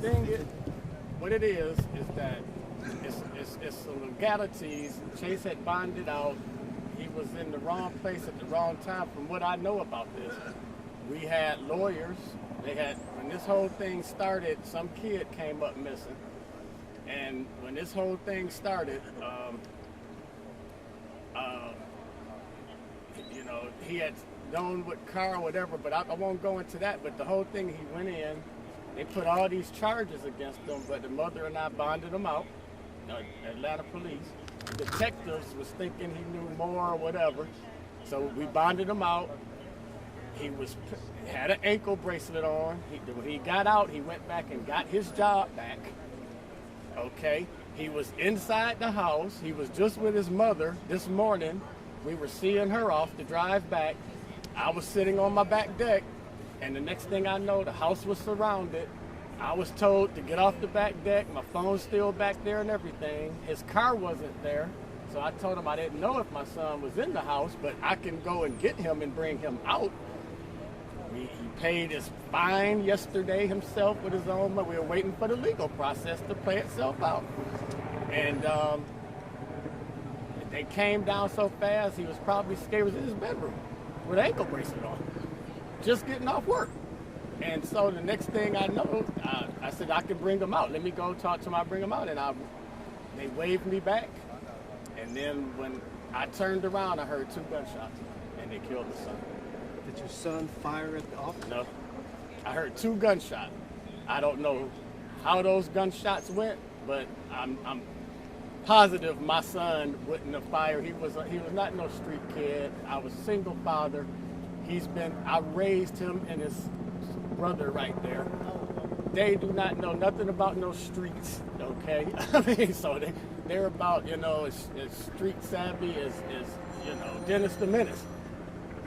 thing is, what it is that it's some legalities. Chase had bonded out. He was in the wrong place at the wrong time. From what I know about this, we had lawyers. When this whole thing started, some kid came up missing. And when this whole thing started, you know, he had known what car or whatever, but I won't go into that. But the whole thing, he went in, they put all these charges against him, but the mother and I bonded him out, Atlanta police. The detectives was thinking he knew more or whatever, so we bonded him out. He had an ankle bracelet on. When he got out, he went back and got his job back. Okay, he was inside the house. He was just with his mother this morning. We were seeing her off to drive back. I was sitting on my back deck, and the next thing I know, the house was surrounded. I was told to get off the back deck. My phone's still back there and everything. His car wasn't there, so I told him I didn't know if my son was in the house, but I can go and get him and bring him out. He paid his fine yesterday himself with his own money. We were waiting for the legal process to play itself out. And they came down so fast, he was probably scared. He was in his bedroom with an ankle bracelet on, just getting off work. And so the next thing I know, I said, I can bring him out. Let me go talk to him, I'll bring him out. And they waved me back. And then when I turned around, I heard 2 gunshots, and they killed the son. Did your son fire at the officer? No. I heard 2 gunshots. I don't know how those gunshots went, but I'm positive my son wouldn't have fired. He was not no street kid. I was a single father. I raised him and his brother right there. They do not know nothing about no streets, okay? I mean, so they're about, you know, as street savvy as you know, Dennis the Menace.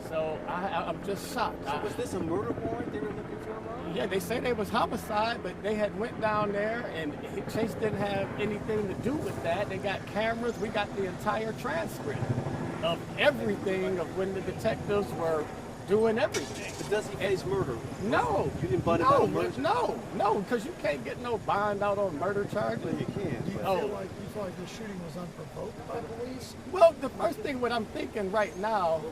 So I'm just shocked. So was this a murder warrant they were looking for him on? Yeah, they say they was homicide, but they had went down there, and Chase didn't have anything to do with that. They got cameras. We got the entire transcript of everything of when the detectives were doing everything. But does he face murder? No. You didn't bond him out on murder? No, because you can't get no bond out on murder charges. Well, you can. Do you feel like the shooting was unprovoked by police? Well, the first thing what I'm thinking right now,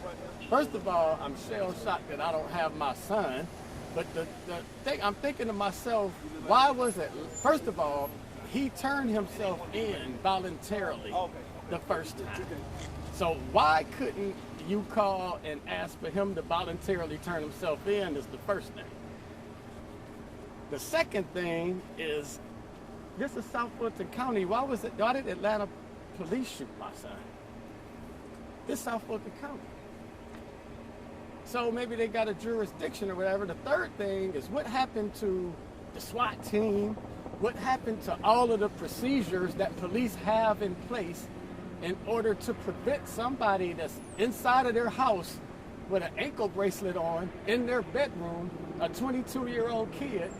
first of all, I'm shell-shocked that I don't have my son. But the thing I'm thinking to myself, why was it? First of all, he turned himself in voluntarily the first time. So why couldn't you call and ask for him to voluntarily turn himself in is the first thing. The second thing is, this is South Fulton County. Why did Atlanta police shoot my son? This is South Fulton County. So maybe they got a jurisdiction or whatever. The third thing is, what happened to the SWAT team? What happened to all of the procedures that police have in place in order to prevent somebody that's inside of their house with an ankle bracelet on in their bedroom, a 22-year-old kid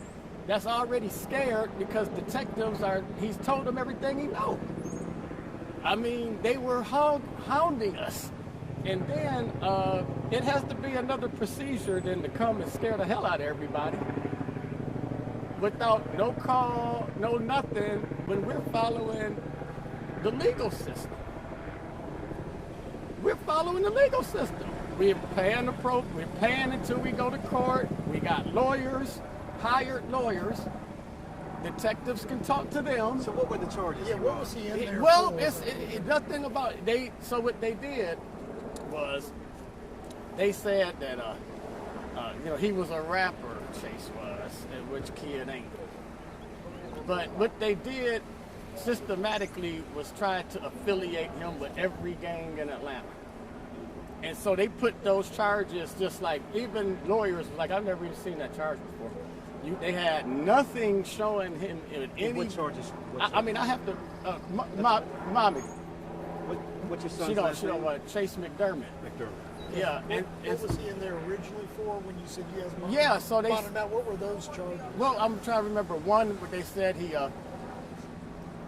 that's already scared because he's told them everything he knows. I mean, they were hounding us. And then it has to be another procedure than to come and scare the hell out of everybody without no call, no nothing, when we're following the legal system. We're following the legal system. We're paying we're paying until we go to court. We got lawyers, hired lawyers. Detectives can talk to them. So what were the charges? Yeah, what was he in there Well, for? it's nothing about so what they did was they said that he was a rapper, Chase was, and which kid ain't. But what they did systematically was try to affiliate him with every gang in Atlanta. And so they put those charges, just like even lawyers was like, I've never even seen that charge before. They had nothing showing him in any. What charges? I mean, I have to. Mommy. What's your son's She last don't name? want Chase McDermott. McDermott. Yeah. What was he in there originally for when you said you guys Yeah, so they. bonded out? What were those charges? Well, I'm trying to remember. One, where they said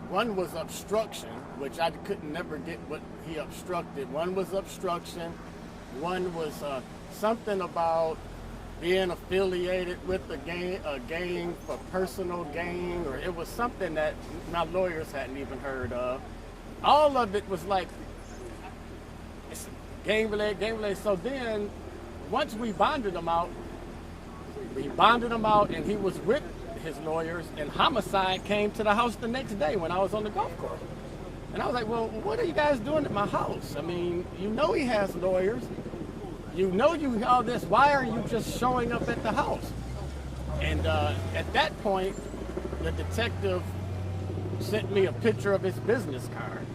one was obstruction, which I couldn't never get what he obstructed. One was obstruction. One was something about being affiliated with a gang for personal gain, or it was something that my lawyers hadn't even heard of. All of it was like it's gang related. So then, once we bonded him out, and he was with his lawyers, and homicide came to the house the next day when I was on the golf course. And I was like, well, what are you guys doing at my house? I mean, you know he has lawyers. You know you all this. Why are you just showing up at the house? And at that point, the detective sent me a picture of his business card.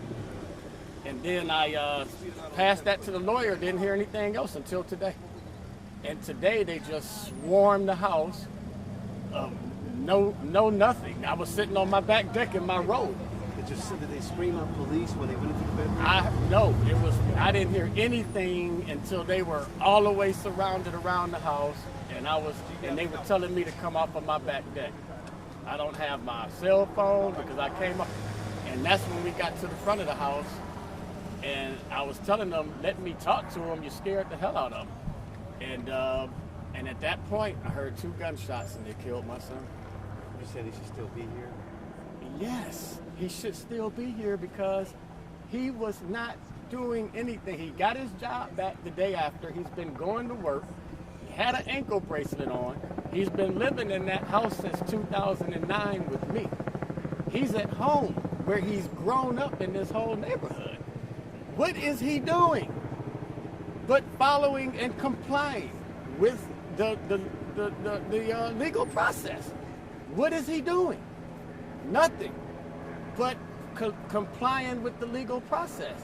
And then I passed that to the lawyer, didn't hear anything else until today. And today they just swarmed the house. No, nothing. I was sitting on my back deck in my robe. Did they scream out police when they went into the bedroom? No, I didn't hear anything until they were all the way surrounded around the house, and they were telling me to come off of my back deck. I don't have my cell phone because I came up, and that's when we got to the front of the house, and I was telling them, let me talk to them. You scared the hell out of them, and at that point, I heard 2 gunshots, and they killed my son. You said he should still be here? Yes, he should still be here because he was not doing anything. He got his job back the day after. He's been going to work. He had an ankle bracelet on. He's been living in that house since 2009 with me. He's at home where he's grown up in this whole neighborhood. What is he doing but following and complying with the legal process? What is he doing? Nothing but complying with the legal process.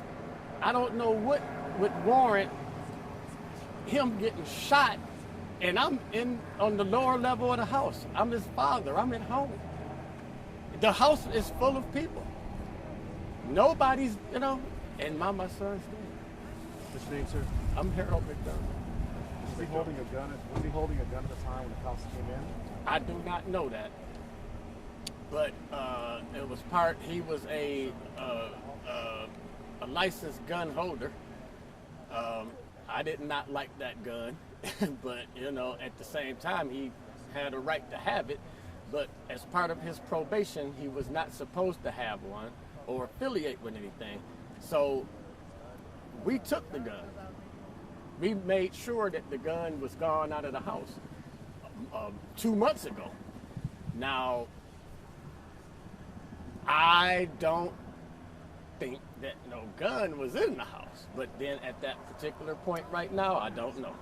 I don't know what would warrant him getting shot, and I'm on the lower level of the house. I'm his father. I'm at home. The house is full of people. Nobody's, and my son's dead. What's your name, sir? I'm Harold McDermott. Was he holding a gun? Was he holding a gun at the time when the cops came in? I do not know that. But it was he was a licensed gun holder. I did not like that gun, but at the same time, he had a right to have it. But as part of his probation, he was not supposed to have one or affiliate with anything. So we took the gun. We made sure that the gun was gone out of the house 2 months ago. Now, I don't think that no gun was in the house, but then at that particular point right now, I don't know.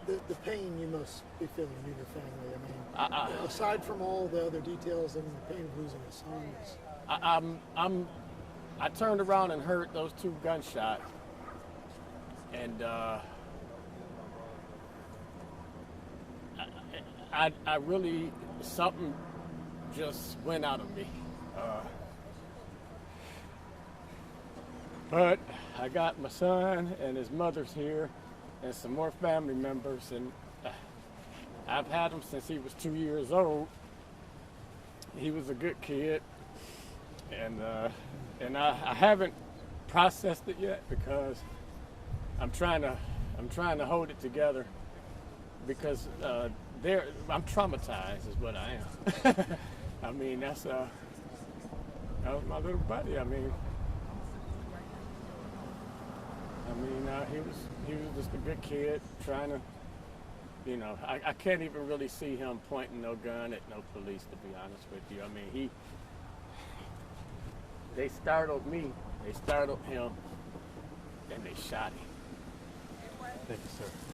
The pain you must be feeling in your family. I mean, aside from all the other details and the pain of losing a son. I turned around and heard those 2 gunshots, and I really, something just went out of me. But I got my son and his mother's here and some more family members, and I've had him since he was 2 years old. He was a good kid, and I haven't processed it yet because I'm trying to hold it together because I'm traumatized is what I am. I mean, that was my little buddy. I mean, he was just a good kid trying to, I can't even really see him pointing no gun at no police, to be honest with you. I mean, they startled me, they startled him, and they shot him. Thank you, sir.